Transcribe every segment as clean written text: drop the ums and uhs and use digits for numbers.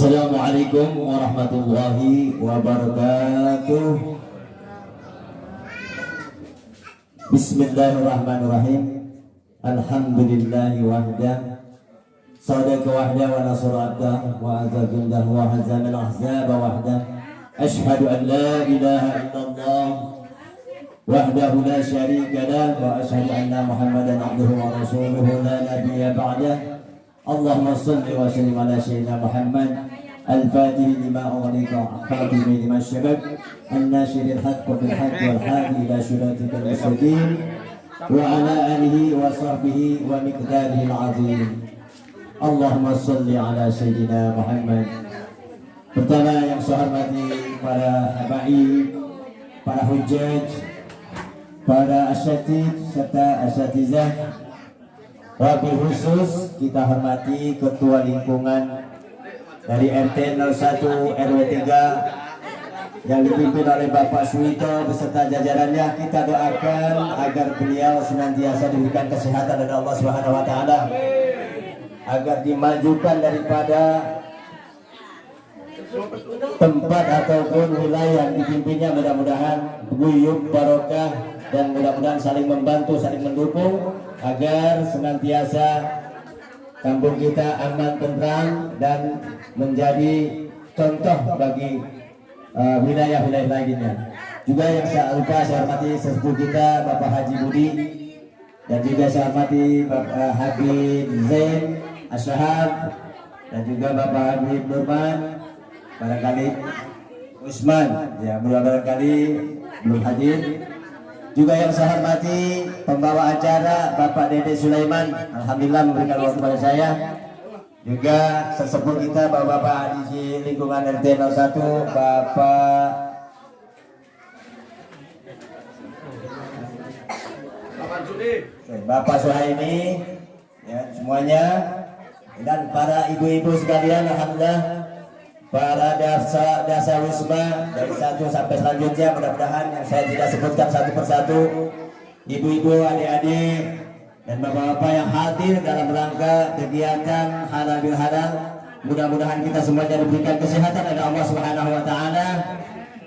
Assalamualaikum warahmatullahi wabarakatuh. Bismillahirrahmanirrahim. Alhamdulillahi wahdah. Sadaqa wahdah wa nasara abdah wa azza wa hazamil ahzaba wahdah. Ashhadu an la ilaha illallah wahdahu la syarika lah wa ashhadu anna Muhammadan abduhu wa rasuluhu la nabiyya ba'dah. Allahumma salli wa sallim ala sayyidina Muhammad al-fatih lima ughliqa khatimi lima syabab an-nashiril haqq bil haqq wal hadi ila siratikal mustaqim wa ala alihi wa sahbihi wa miqdarihi al-azim. Allahumma salli ala sayyidina Muhammad. Pertama yang saya hormati para habaib, para hujjaj, para asyatid serta asyatizah. Wabil khusus kita hormati Ketua Lingkungan dari RT 01 RW 3 yang dipimpin oleh Bapak Suwito beserta jajarannya. Kita doakan agar beliau senantiasa diberikan kesehatan dari Allah Subhanahu wa taala, agar dimajukan daripada tempat ataupun wilayah yang dipimpinnya. Mudah-mudahan guyub barokah dan mudah-mudahan saling membantu, saling mendukung agar senantiasa kampung kita aman, tentram dan menjadi contoh bagi wilayah-wilayah lainnya. Juga yang saya lupa saya hormati sesepuh kita Bapak Haji Budi, dan juga saya hormati Bapak Habib Zain Asyahab, dan juga Bapak Habib Nurman, barangkali Usman ya barangkali belum hadir. Juga yang saya hormati pembawa acara Bapak Dede Sulaiman, alhamdulillah memberikan waktu kepada saya. Juga sesepuh kita Bapak di lingkungan RT 01 Bapak Suhaimi ya semuanya, dan para ibu-ibu sekalian, alhamdulillah para dasa wisma dari 1 sampai selanjutnya, mudah-mudahan yang saya tidak sebutkan satu persatu, ibu-ibu, adik-adik dan bapak-bapak yang hadir dalam rangka kegiatan halal bil halal, mudah-mudahan kita semuanya diberikan kesehatan oleh Allah Subhanahu wa taala,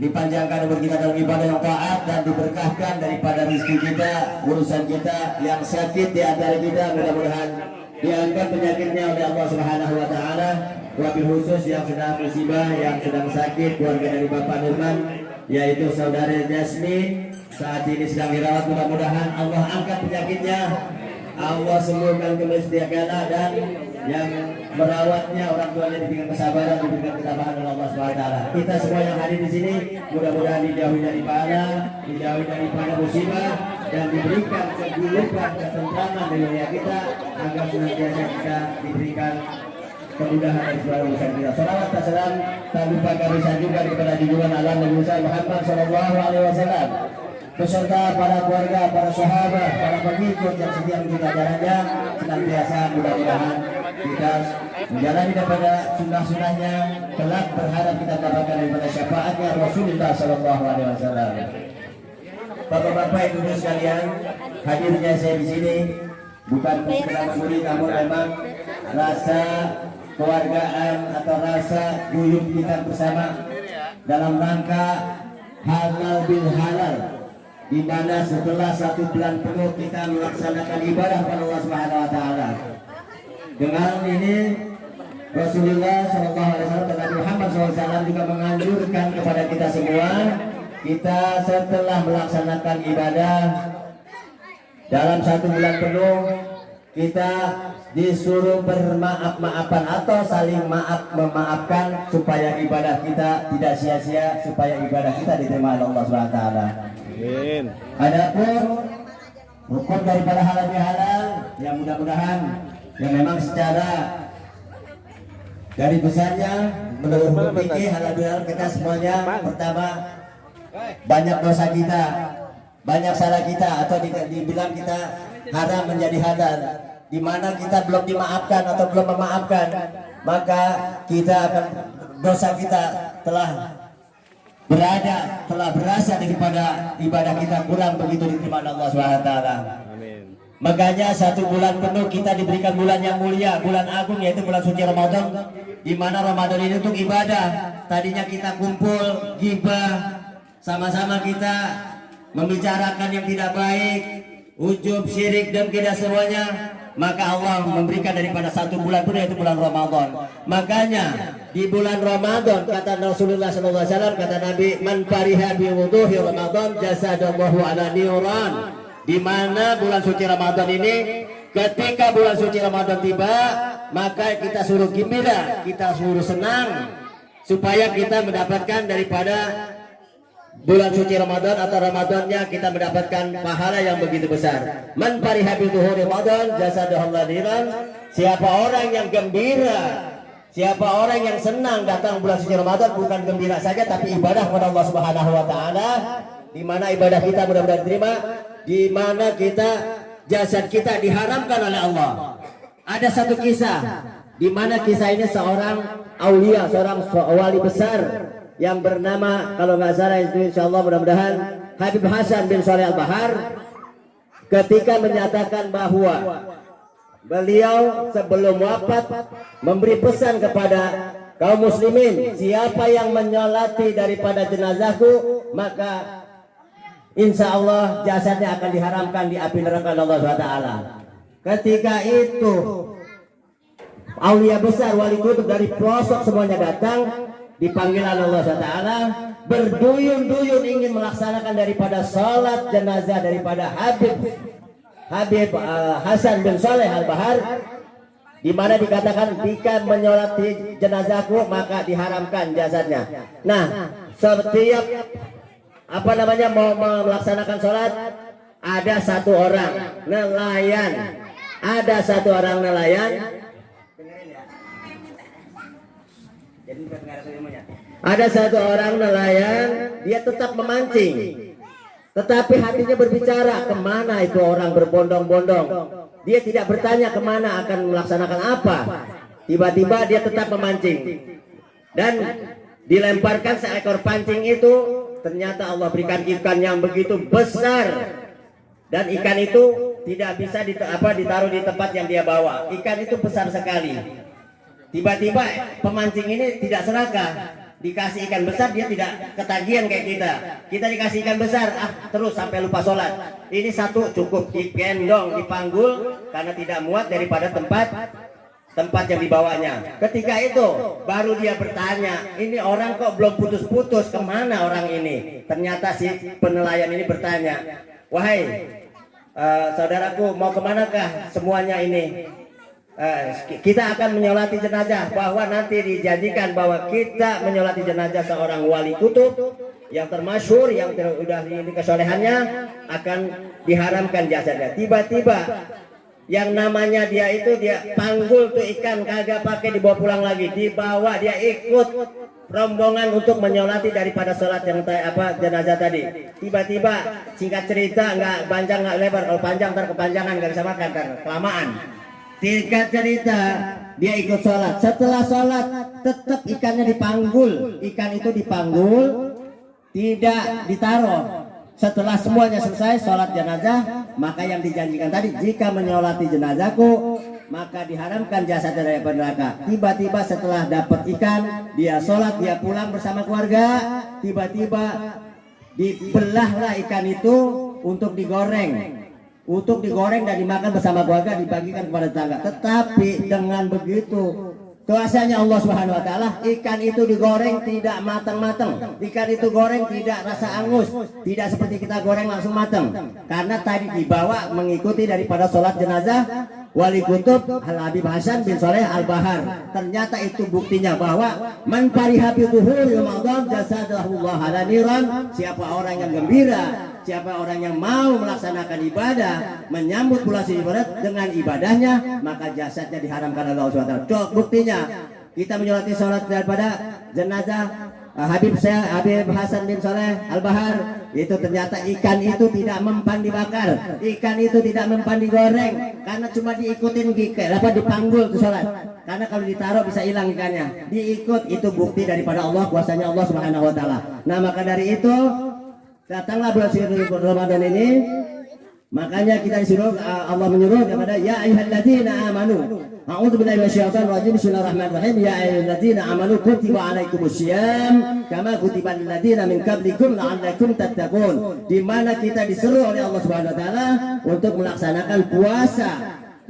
dipanjangkan umur kita dalam ibadah yang taat, dan diberkahkan daripada rezeki kita, urusan kita. Yang sakit di antara kita mudah-mudahan diangkat penyakitnya oleh Allah Subhanahu wa taala. Wabil khusus yang sedang musibah, yang sedang sakit, keluarga dari Bapak Nurman, yaitu saudara Jasmine, saat ini sedang dirawat. Mudah-mudahan Allah angkat penyakitnya, Allah sembuhkan kemiskinan, dan yang merawatnya orang tuanya diberikan kesabaran, diberikan ketabahan oleh Allah SWT. Kita semua yang hadir di sini mudah-mudahan dijauhi dari bala, dijauhi daripada musibah, dan diberikan keguyuban, ketentraman di wilayah kita, agar senantiasa kita diberikan kemudahan dari segala urusan kita. Salawat dan salam tak lupa kami sanjungkan kepada junjungan alam Nabi Muhammad sallallahu alaihi wasallam beserta para keluarga, para sahabat, para pengikut yang setia mengikuti ajarannya. Senantiasa mudah-mudahan kita menjalani daripada sunnah-sunnahnya, kelak berharap kita dapatkan daripada syafaatnya Rasulullah sallallahu alaihi wasallam. Bapak-bapak ibu sekalian, hadirnya saya di sini bukan sekedar murid, namun memang rasa keluargaan atau rasa guyub kita bersama dalam rangka halal bil halal, di mana setelah 1 bulan penuh kita melaksanakan ibadah pada Allah Subhanahu wa taala. Dengan ini Rasulullah SAW dan Nabi Muhammad SAW juga menganjurkan kepada kita semua, kita setelah melaksanakan ibadah dalam 1 bulan penuh, kita disuruh bermaaf-maafan atau saling memaafkan supaya ibadah kita tidak sia-sia, supaya ibadah kita diterima oleh Allah SWT. Amin. Adapun hukum daripada halal bihalal, yang mudah-mudahan yang memang secara dari besarnya menurut hukum fikih halal bihalal, kita semuanya pertama banyak dosa kita, banyak salah kita, atau dibilang kita haram menjadi halal, di mana kita belum dimaafkan atau belum memaafkan, maka kita akan dosa kita telah berasa daripada ibadah kita kurang begitu diterima oleh Allah SWT. Amin. Makanya 1 bulan penuh kita diberikan bulan yang mulia, bulan agung, yaitu bulan suci Ramadan, di mana Ramadan ini untuk ibadah. Tadinya kita kumpul gibah, sama-sama kita membicarakan yang tidak baik, ujub, syirik dan tidak semuanya. Maka Allah memberikan daripada 1 bulan penuh, yaitu bulan Ramadan. Makanya di bulan Ramadan kata Rasulullah SAW, kata Nabi, man fariha bi wuduhi Ramadan jasadallahu ala niran. Di mana bulan suci Ramadan ini, ketika bulan suci Ramadan tiba, maka kita suruh gembira, kita suruh senang, supaya kita mendapatkan daripada bulan suci Ramadan atau Ramadannya kita mendapatkan pahala yang begitu besar. Man fariha bi wuduhi Ramadan jasadallahu ala niran. Siapa orang yang gembira, siapa orang yang senang datang bulan suci Ramadan, bukan gembira saja tapi ibadah kepada Allah Subhanahu wa taala, di mana ibadah kita mudah-mudahan diterima, di mana kita jasad kita diharamkan oleh Allah. Ada satu kisah di mana kisah ini seorang aulia, seorang wali besar yang bernama, kalau nggak salah itu insyaallah mudah-mudahan Habib Hasan bin Shalih Al-Bahar, ketika menyatakan bahwa beliau sebelum wafat memberi pesan kepada kaum muslimin, siapa yang menyolati daripada jenazahku maka insya Allah jasadnya akan diharamkan di api neraka Allah SWT. Ketika itu aulia besar, wali kutub dari pelosok semuanya datang, dipanggil Allah SWT, berduyun-duyun ingin melaksanakan daripada salat jenazah daripada Habib Hasan bin Shalih Al-Bahar, di mana dikatakan jika menyolati jenazahku maka diharamkan jasadnya. Nah, setiap mau melaksanakan sholat, ada 1 orang nelayan, ada satu orang nelayan, dia tetap memancing, tetapi hatinya berbicara kemana itu orang berbondong-bondong. Dia tidak bertanya kemana akan melaksanakan apa. Tiba-tiba dia tetap memancing dan dilemparkan seekor pancing itu. Ternyata Allah berikan ikan yang begitu besar, dan ikan itu tidak bisa ditaruh di tempat yang dia bawa. Ikan itu besar sekali. Tiba-tiba pemancing ini tidak serakah, dikasih ikan besar dia tidak ketagihan kayak kita. Kita dikasih ikan besar, terus sampai lupa sholat. Ini 1 cukup digendong, dipanggul karena tidak muat daripada tempat yang dibawanya. Ketika itu baru dia bertanya, ini orang kok belum putus-putus, kemana orang ini? Ternyata si penelayan ini bertanya, wahai saudaraku, mau kemanakah semuanya ini? Kita akan menyolati jenazah, bahwa nanti dijanjikan bahwa kita menyolati jenazah seorang wali kutub yang termasyhur, yang sudah ini kesolehannya, akan diharamkan jasadnya. Tiba-tiba yang namanya dia panggul tuh ikan, kagak pakai dibawa pulang lagi, dibawa, dia ikut rombongan untuk menyolati daripada sholat yang jenazah tadi. Tiba-tiba, singkat cerita, nggak panjang nggak lebar, kalau panjang ntar kepanjangan nggak bisa makan, ntar kelamaan. Singkat cerita, dia ikut sholat. Setelah sholat tetap ikannya dipanggul, ikan itu dipanggul, tidak ditaruh. Setelah semuanya selesai sholat jenazah, maka yang dijanjikan tadi, jika menyolati jenazahku maka diharamkan jasad dari neraka. Tiba-tiba setelah dapat ikan, dia sholat, dia pulang bersama keluarga. Tiba-tiba dibelahlah ikan itu untuk digoreng, dan dimakan bersama keluarga, dibagikan kepada tetangga. Tetapi dengan begitu kuasanya Allah Subhanahu wa taala, ikan itu digoreng tidak matang-matang. Ikan itu goreng tidak rasa angus, tidak seperti kita goreng langsung matang. Karena tadi dibawa mengikuti daripada sholat jenazah wali kutub Habib Hasan bin Shalih Al-Bahar. Ternyata itu buktinya bahwa man fariha bi dhuhuri Ramadan jasadahullah ala niran. Siapa orang yang gembira, siapa orang yang mau melaksanakan ibadah, menyambut bulan suci Ramadan dengan ibadahnya, maka jasadnya diharamkan oleh Allah SWT. Buktinya kita menyolati sholat daripada jenazah Habib Hasan bin Shalih Al-Bahar, itu ternyata ikan itu tidak mempan dibakar, ikan itu tidak mempan digoreng, karena cuma diikutin dipanggul ke sholat. Karena kalau ditaruh bisa hilang ikannya, diikut. Itu bukti daripada Allah, kuasanya Allah Subhanahu wa taala. Nah, maka dari itu datanglah bulan suci Ramadan ini, Makanya kita disuruh, Allah menyuruh kepada ya ayyuhalladzina amanu. A'udzubillahi minasyaitonir rajim. Bismillahirrahmanirrahim. Ya ayyuhalladzina amanu kutiba alaikumusiyam kama kutiba lil ladzina min qablikum la'allakum tattaqun. Di mana kita disuruh oleh Allah Subhanahu wa taala untuk melaksanakan puasa.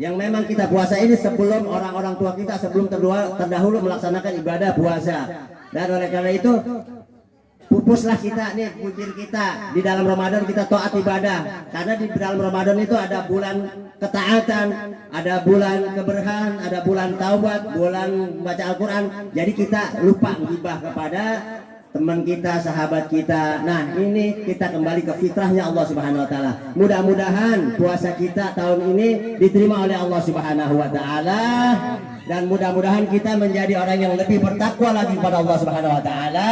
Yang memang kita puasa ini sebelum orang-orang tua kita sebelum terdahulu melaksanakan ibadah puasa. Dan oleh karena itu pupuslah kita nih, pikir kita di dalam Ramadan kita taat ibadah, karena di dalam Ramadan itu ada bulan ketaatan, ada bulan keberkahan, ada bulan taubat, bulan baca Al-Quran. Jadi kita lupa menghibah kepada teman kita, sahabat kita. Nah, ini kita kembali ke fitrahnya Allah Subhanahu wa taala. Mudah-mudahan puasa kita tahun ini diterima oleh Allah Subhanahu wa taala, dan mudah-mudahan kita menjadi orang yang lebih bertakwa lagi kepada Allah Subhanahu wa taala,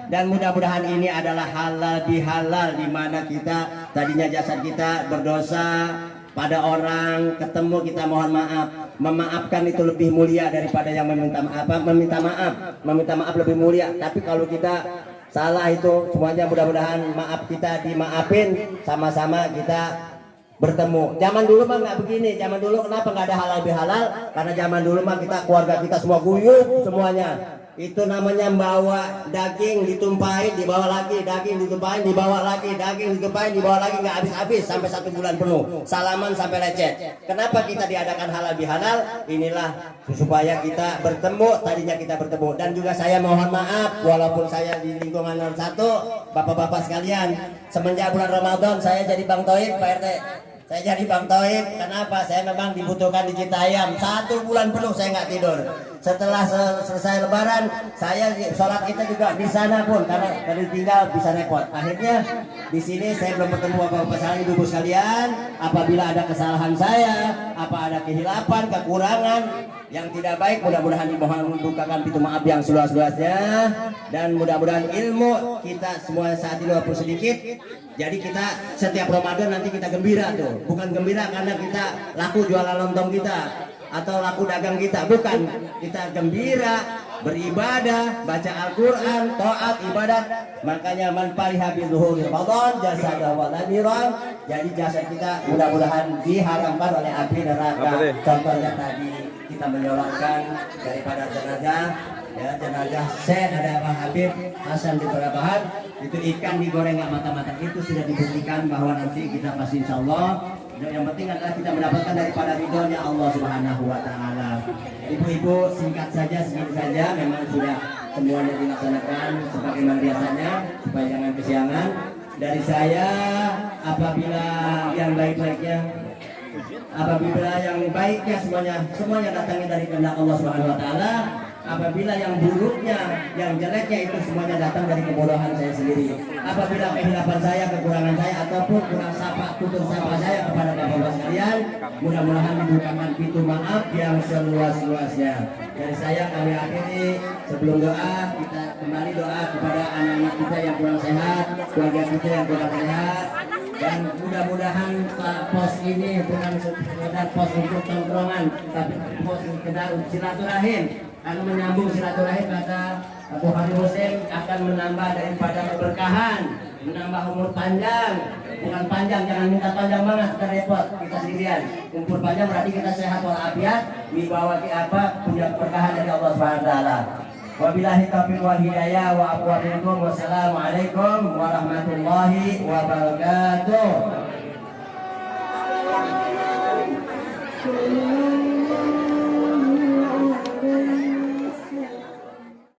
dan mudah-mudahan ini adalah halal bihalal, di mana kita tadinya jasad kita berdosa pada orang, ketemu kita mohon maaf. Memaafkan itu lebih mulia daripada yang meminta maaf lebih mulia. Tapi kalau kita salah itu semuanya, mudah-mudahan maaf kita dimaafin, sama-sama kita bertemu. Zaman dulu mah nggak begini. Zaman dulu kenapa nggak ada halal bihalal? Karena zaman dulu mah kita, keluarga kita semua guyup semuanya. Itu namanya bawa daging ditumpahin, dibawa lagi, daging ditumpahin, dibawa lagi, daging ditumpahin, dibawa lagi, nggak habis-habis sampai 1 bulan penuh. Salaman sampai lecet. Kenapa kita diadakan halal bihalal? Inilah supaya kita bertemu, tadinya kita bertemu. Dan juga saya mohon maaf, walaupun saya di lingkungan 01, bapak-bapak sekalian, semenjak bulan Ramadan saya jadi Bang Toib, Pak RT. Saya jadi Bang Toib, kenapa? Saya memang dibutuhkan di Citayam. 1 bulan penuh saya nggak tidur. Setelah selesai Lebaran, saya sholat kita juga di sana pun, karena dari tinggal bisa repot. Akhirnya di sini saya belum bertemu bapak-bapak sekalian, ibu sekalian. Apabila ada kesalahan saya, apa ada kehilapan, kekurangan yang tidak baik, mudah-mudahan dimohon membukakan pintu maaf yang seluas-luasnya, dan mudah-mudahan ilmu kita semua saat ini walaupun sedikit. Jadi kita setiap Ramadan nanti kita gembira tuh, bukan gembira karena kita laku jualan lontong kita atau laku dagang kita, bukan. Kita gembira beribadah, baca Al-Quran, taat ibadat. Makanya man fariha bi zuhuri Ramadan jasada wa ladiran. Jadi jasa kita mudah-mudahan diharamkan oleh api neraka. Contohnya tadi kita menyolatkan daripada jenazah, ya, jenazah Syekh ada Pak Habib Hasan di Perabahan, itu ikan digoreng nggak matang-matang, itu sudah dibuktikan bahwa nanti kita pasti insya Allah. Yang penting adalah kita mendapatkan daripada ridhonya Allah Subhanahu wa taala. Ibu-ibu, singkat saja, segini saja, memang sudah semuanya dilaksanakan sebagaimana biasanya supaya jangan kesiangan. Dari saya, apabila yang baik-baiknya, apabila yang baiknya semuanya datangnya dari kehendak Allah Subhanahu wa taala. Apabila yang buruknya, yang jeleknya itu semuanya datang dari kebodohan saya sendiri. Apabila kehilapan saya, kekurangan saya, ataupun kurang tutur sapa saya kepada bapak-bapak sekalian, mudah-mudahan dibukakan pintu maaf yang seluas-luasnya. Dari saya kami akhiri, sebelum doa kita kembali doa kepada anak-anak kita yang kurang sehat, keluarga kita yang kurang sehat, dan mudah-mudahan pos ini bukan sekedar pos untuk tongkrongan, tapi pos sekedar silaturahim. Akan menyambung silaturahim, kata Abu Hari Muslim, akan menambah daripada keberkahan, menambah umur panjang. Bukan panjang, jangan minta panjang banget, kita repot, kita sendirian. Umur panjang berarti kita sehat walafiat, dibawa ke apa, punya keberkahan dari Allah Subhanahu wa taala. Wabillahi taufiq wal hidayah wa aqwa minkum. Wassalamualaikum warahmatullahi wabarakatuh.